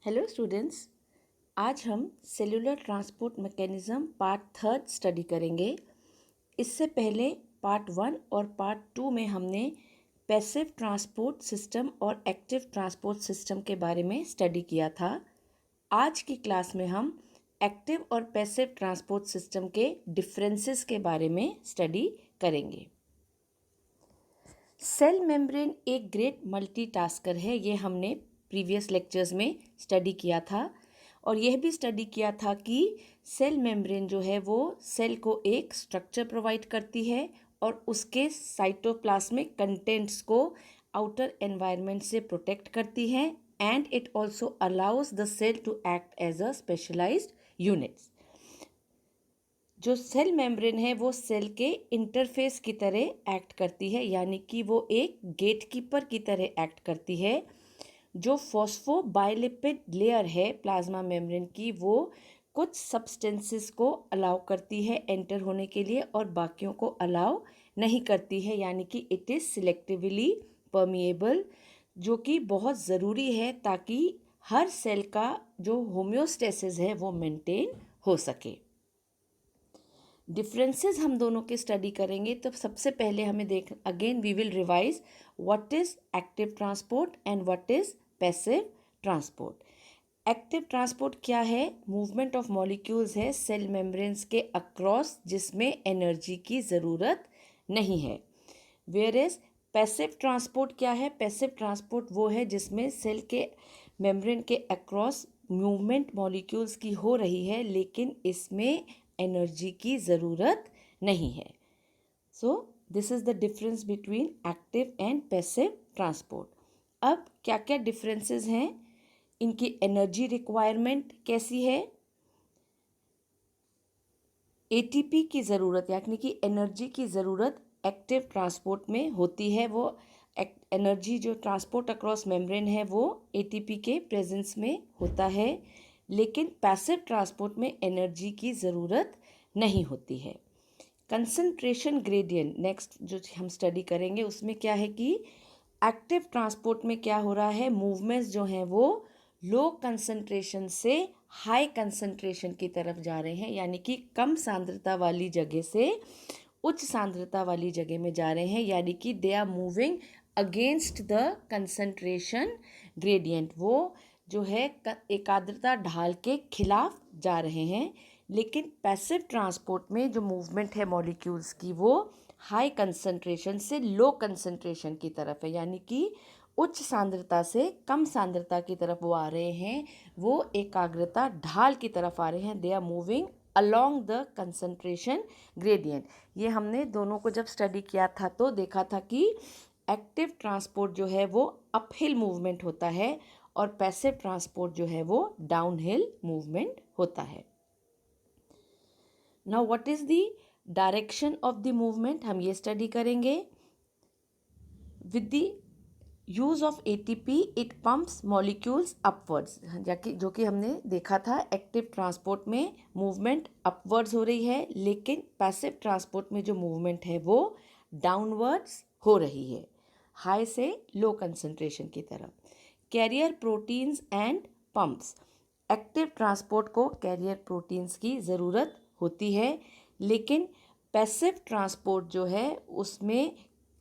Hello students, आज हम cellular transport mechanism part third study करेंगे। इससे पहले पार्ट वन और पार्ट टू में हमने पैसिव ट्रांसपोर्ट सिस्टम और एक्टिव ट्रांसपोर्ट सिस्टम के बारे में स्टडी किया था। आज की क्लास में हम एक्टिव और पैसिव ट्रांसपोर्ट सिस्टम के डिफरेंसेस के बारे में स्टडी करेंगे। सेल मेम्ब्रेन एक ग्रेट मल्टीटास्कर है, ये हमने प्रीवियस लेक्चर्स में स्टडी किया था और यह भी स्टडी किया था कि सेल मेम्ब्रेन जो है वो सेल को एक स्ट्रक्चर प्रोवाइड करती है और उसके साइटोप्लाज्मिक कंटेंट्स को आउटर एनवायरनमेंट से प्रोटेक्ट करती है and it also allows the cell to act as a specialized units. जो सेल मेम्ब्रेन है वो सेल के इंटरफेस की तरह एक्ट करती है, यानी कि वो एक गेटकीपर की तरह एक्ट करती है। जो फॉस्फोबाइलिपिड लेयर है प्लाज्मा मेम्ब्रेन की, वो कुछ सब्सटेंसेस को अलाउ करती है एंटर होने के लिए और बाकियों को अलाउ नहीं करती है, यानी कि इट इज़ सिलेक्टिवली परमिएबल, जो कि बहुत ज़रूरी है ताकि हर सेल का जो होम्योस्टेसिस है वो मेंटेन हो सके। डिफरेंसेस हम दोनों के स्टडी करेंगे, तो सबसे पहले हमें again we will revise what is active transport and what is passive transport. Active transport क्या है? मूवमेंट ऑफ मॉलिक्यूल्स है सेल मेम्ब्रेन्स के अक्रॉस जिसमें एनर्जी की ज़रूरत नहीं है। वेयर इज पैसिव ट्रांसपोर्ट क्या है? पैसिव ट्रांसपोर्ट वो है जिसमें सेल के मेम्ब्रेन के अक्रॉस मूवमेंट मॉलिक्यूल्स की हो रही है लेकिन इसमें एनर्जी की ज़रूरत नहीं है। So this is the difference between active and passive transport. अब क्या क्या डिफरेंसेस हैं? इनकी एनर्जी रिक्वायरमेंट कैसी है? एटीपी की ज़रूरत यानी कि एनर्जी की ज़रूरत एक्टिव ट्रांसपोर्ट में होती है। वो एनर्जी जो ट्रांसपोर्ट अक्रॉस मेम्ब्रेन है वो एटीपी के प्रेजेंस में होता है, लेकिन पैसिव ट्रांसपोर्ट में एनर्जी की ज़रूरत नहीं होती है। कंसंट्रेशन ग्रेडियंट नेक्स्ट जो हम स्टडी करेंगे उसमें क्या है कि एक्टिव ट्रांसपोर्ट में क्या हो रहा है, मूवमेंट्स जो हैं वो लो कंसंट्रेशन से हाई कंसंट्रेशन की तरफ जा रहे हैं, यानी कि कम सांद्रता वाली जगह से उच्च सांद्रता वाली जगह में जा रहे हैं, यानी कि they are moving against the concentration gradient. वो जो है एकाग्रता ढाल के खिलाफ जा रहे हैं। लेकिन पैसिव ट्रांसपोर्ट में जो मूवमेंट है मॉलिक्यूल्स की वो हाई कंसंट्रेशन से लो कंसंट्रेशन की तरफ है, यानी कि उच्च सांद्रता से कम सांद्रता की तरफ वो आ रहे हैं, वो एकाग्रता ढाल की तरफ आ रहे हैं। They are moving along the concentration gradient. ये हमने दोनों को जब स्टडी किया था तो देखा था कि एक्टिव ट्रांसपोर्ट जो है वो अपहिल मूवमेंट होता है और पैसिव ट्रांसपोर्ट जो है वो डाउनहिल मूवमेंट होता है। Now what is the direction of the movement, हम ये स्टडी करेंगे। With the use of ATP it pumps molecules upwards, जो कि हमने देखा था एक्टिव ट्रांसपोर्ट में मूवमेंट अपवर्ड्स हो रही है, लेकिन पैसिव ट्रांसपोर्ट में जो मूवमेंट है वो डाउनवर्ड्स हो रही है, हाई से लो कंसंट्रेशन की तरफ। Carrier proteins and pumps, active transport को कैरियर प्रोटीन्स की ज़रूरत होती है, लेकिन पैसिव ट्रांसपोर्ट जो है उसमें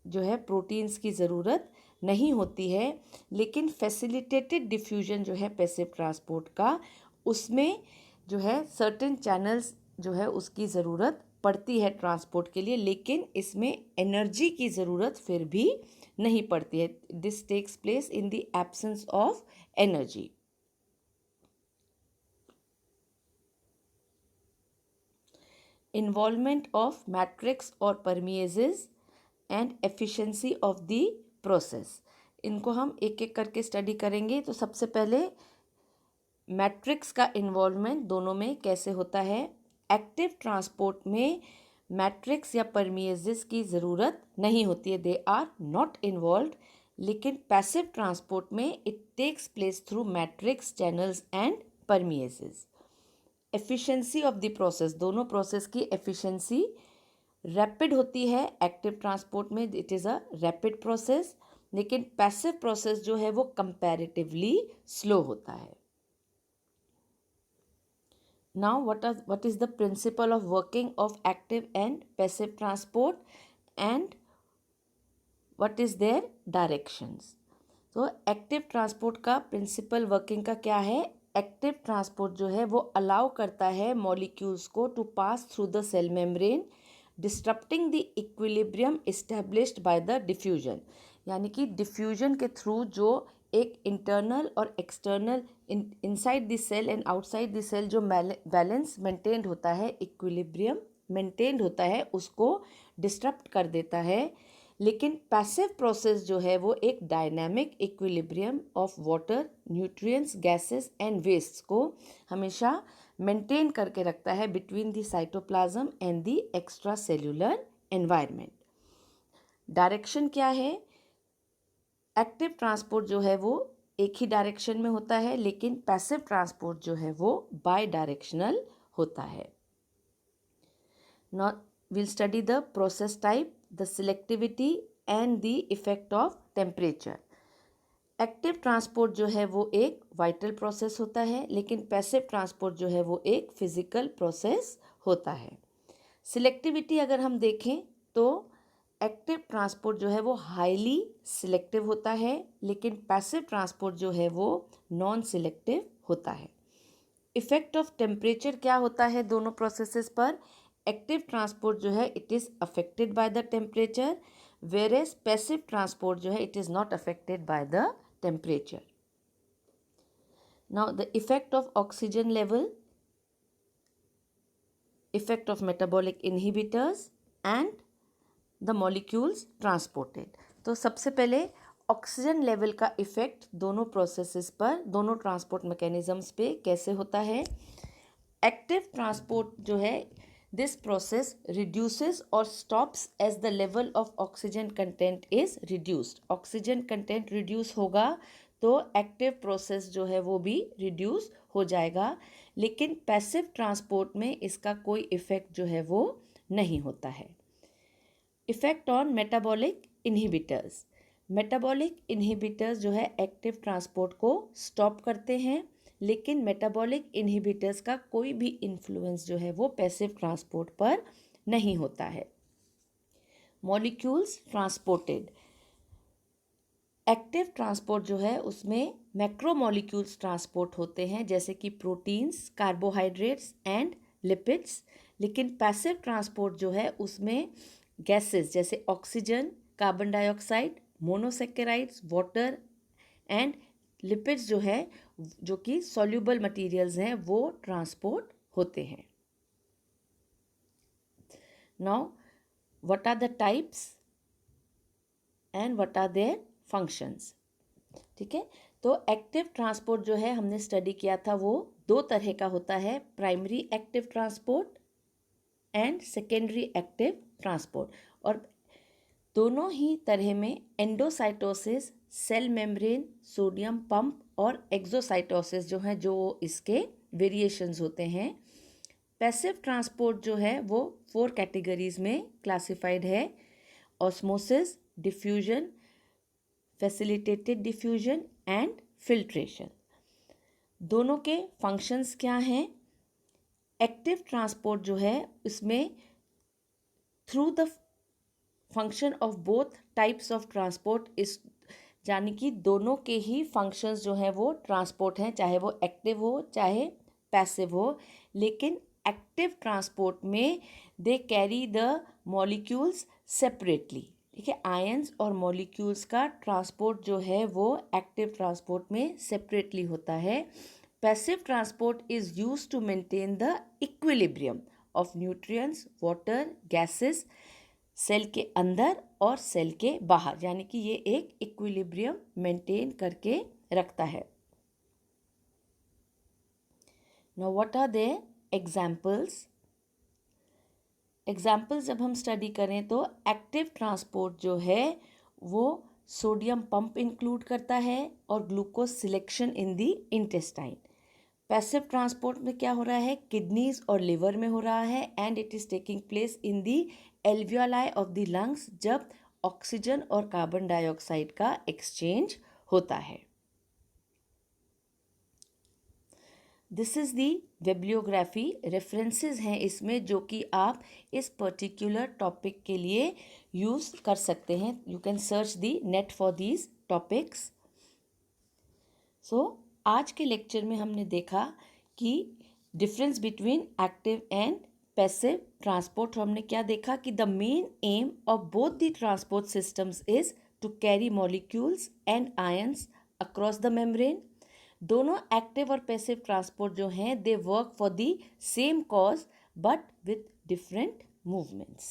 जो है प्रोटीन्स की ज़रूरत नहीं होती है। लेकिन फैसिलिटेटेड डिफ्यूजन जो है पैसिव ट्रांसपोर्ट का, उसमें जो है सर्टेन चैनल्स जो है उसकी ज़रूरत पड़ती है ट्रांसपोर्ट के लिए, लेकिन इसमें एनर्जी की ज़रूरत फिर भी नहीं पड़ती है। This takes place in the absence of energy. Involvement of matrix और permeases and efficiency of the process, इनको हम एक एक करके स्टडी करेंगे। तो सबसे पहले मैट्रिक्स का इन्वॉल्वमेंट दोनों में कैसे होता है। एक्टिव ट्रांसपोर्ट में मैट्रिक्स या परमिएजेस की ज़रूरत नहीं होती है, दे आर नॉट इन्वॉल्व्ड। लेकिन पैसिव ट्रांसपोर्ट में it takes place through matrix, channels and permeases. Efficiency of the process, दोनों प्रोसेस की एफिशिएंसी रैपिड होती है। एक्टिव ट्रांसपोर्ट में it is a rapid process, लेकिन पैसिव प्रोसेस जो है वो कंपैरेटिवली स्लो होता है। Now, what is the principle of working of active and passive transport, and what is their directions? तो एक्टिव ट्रांसपोर्ट का प्रिंसिपल वर्किंग का क्या है? एक्टिव ट्रांसपोर्ट जो है वो अलाउ करता है मॉलिक्यूल्स को to pass through the cell membrane, disturbing the equilibrium established by the diffusion. यानी कि डिफ्यूजन के थ्रू जो एक इंटरनल और external inside the cell and outside the cell जो बैलेंस मेंटेन्ड होता है, इक्विलिब्रियम मेंटेन्ड होता है, उसको डिस्टर्ब कर देता है। लेकिन पैसिव प्रोसेस जो है वो एक dynamic equilibrium of water, nutrients, gases and waste को हमेशा मेंटेन करके रखता है between the cytoplasm and the extra cellular environment. Direction क्या है? एक्टिव ट्रांसपोर्ट जो है वो एक ही डायरेक्शन में होता है, लेकिन पैसिव ट्रांसपोर्ट जो है वो बाई डायरेक्शनल होता है। Now we'll study the process type, the selectivity and the effect of temperature. Active transport जो है वो एक वाइटल प्रोसेस होता है, लेकिन पैसिव ट्रांसपोर्ट जो है वो एक फिजिकल प्रोसेस होता है। सिलेक्टिविटी अगर हम देखें तो एक्टिव ट्रांसपोर्ट जो है वो हाईली सिलेक्टिव होता है, लेकिन पैसिव ट्रांसपोर्ट जो है वो नॉन सिलेक्टिव होता है। इफेक्ट ऑफ टेम्परेचर क्या होता है दोनों प्रोसेसेस पर? एक्टिव ट्रांसपोर्ट जो है it is affected by the temperature, whereas passive transport जो है it is not affected by the temperature. Now the effect of oxygen level, effect of metabolic inhibitors and the molecules transported. तो सबसे पहले oxygen level का effect दोनों processes पर, दोनों transport mechanisms पे कैसे होता है? एक्टिव ट्रांसपोर्ट जो है दिस प्रोसेस रिड्यूसेस और stops as the level of oxygen content is reduced. Oxygen content reduce होगा तो एक्टिव प्रोसेस जो है वो भी रिड्यूस हो जाएगा, लेकिन पैसिव ट्रांसपोर्ट में इसका कोई इफेक्ट जो है वो नहीं होता है। Effect on metabolic inhibitors, metabolic inhibitors जो है एक्टिव ट्रांसपोर्ट को स्टॉप करते हैं, लेकिन मेटाबॉलिक इनहिबिटर्स का कोई भी इन्फ्लुएंस जो है वो पैसिव ट्रांसपोर्ट पर नहीं होता है। मॉलिक्यूल्स ट्रांसपोर्टेड, एक्टिव ट्रांसपोर्ट जो है उसमें मैक्रोमॉलिक्यूल्स ट्रांसपोर्ट होते हैं, जैसे कि प्रोटीन्स, कार्बोहाइड्रेट्स एंड लिपिड्स, लेकिन पैसिव ट्रांसपोर्ट जो है उसमें गैसेस जैसे oxygen, carbon dioxide, monosaccharides, water and lipids जो है, जो कि सॉल्यूबल मटेरियल्स हैं, वो ट्रांसपोर्ट होते हैं। Now what are the types and what are their functions? ठीक है, तो एक्टिव ट्रांसपोर्ट जो है हमने स्टडी किया था वो दो तरह का होता है, primary active transport and secondary active transport. और दोनों ही तरह में endocytosis, cell membrane, sodium pump और एक्सोसाइटोसिस जो है, जो इसके वेरिएशंस होते हैं। पैसिव ट्रांसपोर्ट जो है वो 4 कैटेगरीज में क्लासिफाइड है, osmosis, diffusion, facilitated diffusion and filtration. दोनों के फंक्शंस क्या हैं? एक्टिव ट्रांसपोर्ट जो है उसमें through the function of both types of transport इस, यानी कि दोनों के ही फंक्शंस जो हैं वो ट्रांसपोर्ट हैं, चाहे वो एक्टिव हो चाहे पैसिव हो। लेकिन एक्टिव ट्रांसपोर्ट में they carry the molecules separately. ठीक है, आयंस और मॉलिक्यूल्स का ट्रांसपोर्ट जो है वो एक्टिव ट्रांसपोर्ट में सेपरेटली होता है। Passive transport is use to maintain the equilibrium of nutrients, water, gases cell के अंदर और सेल के बाहर, यानी कि ये एक इक्विलिब्रियम मेंटेन करके रखता है। Now what are the examples? Examples जब हम स्टडी करें तो एक्टिव ट्रांसपोर्ट जो है वो सोडियम पंप इंक्लूड करता है और glucose selection in the intestine. Passive transport में क्या हो रहा है? किडनीज और लिवर में हो रहा है, and it is taking place in the alveoli of the lungs, जब ऑक्सीजन और कार्बन डाइऑक्साइड का एक्सचेंज होता है। This is the bibliography, references हैं इसमें जो कि आप इस पर्टिकुलर टॉपिक के लिए यूज़ कर सकते हैं. You can search the net for these topics. So आज के लेक्चर में हमने देखा कि difference between active and passive transport. हमने क्या देखा कि the main aim of both the transport systems is to carry molecules and ions across the membrane. दोनों एक्टिव और पैसिव ट्रांसपोर्ट जो हैं they work for the same cause but with different movements.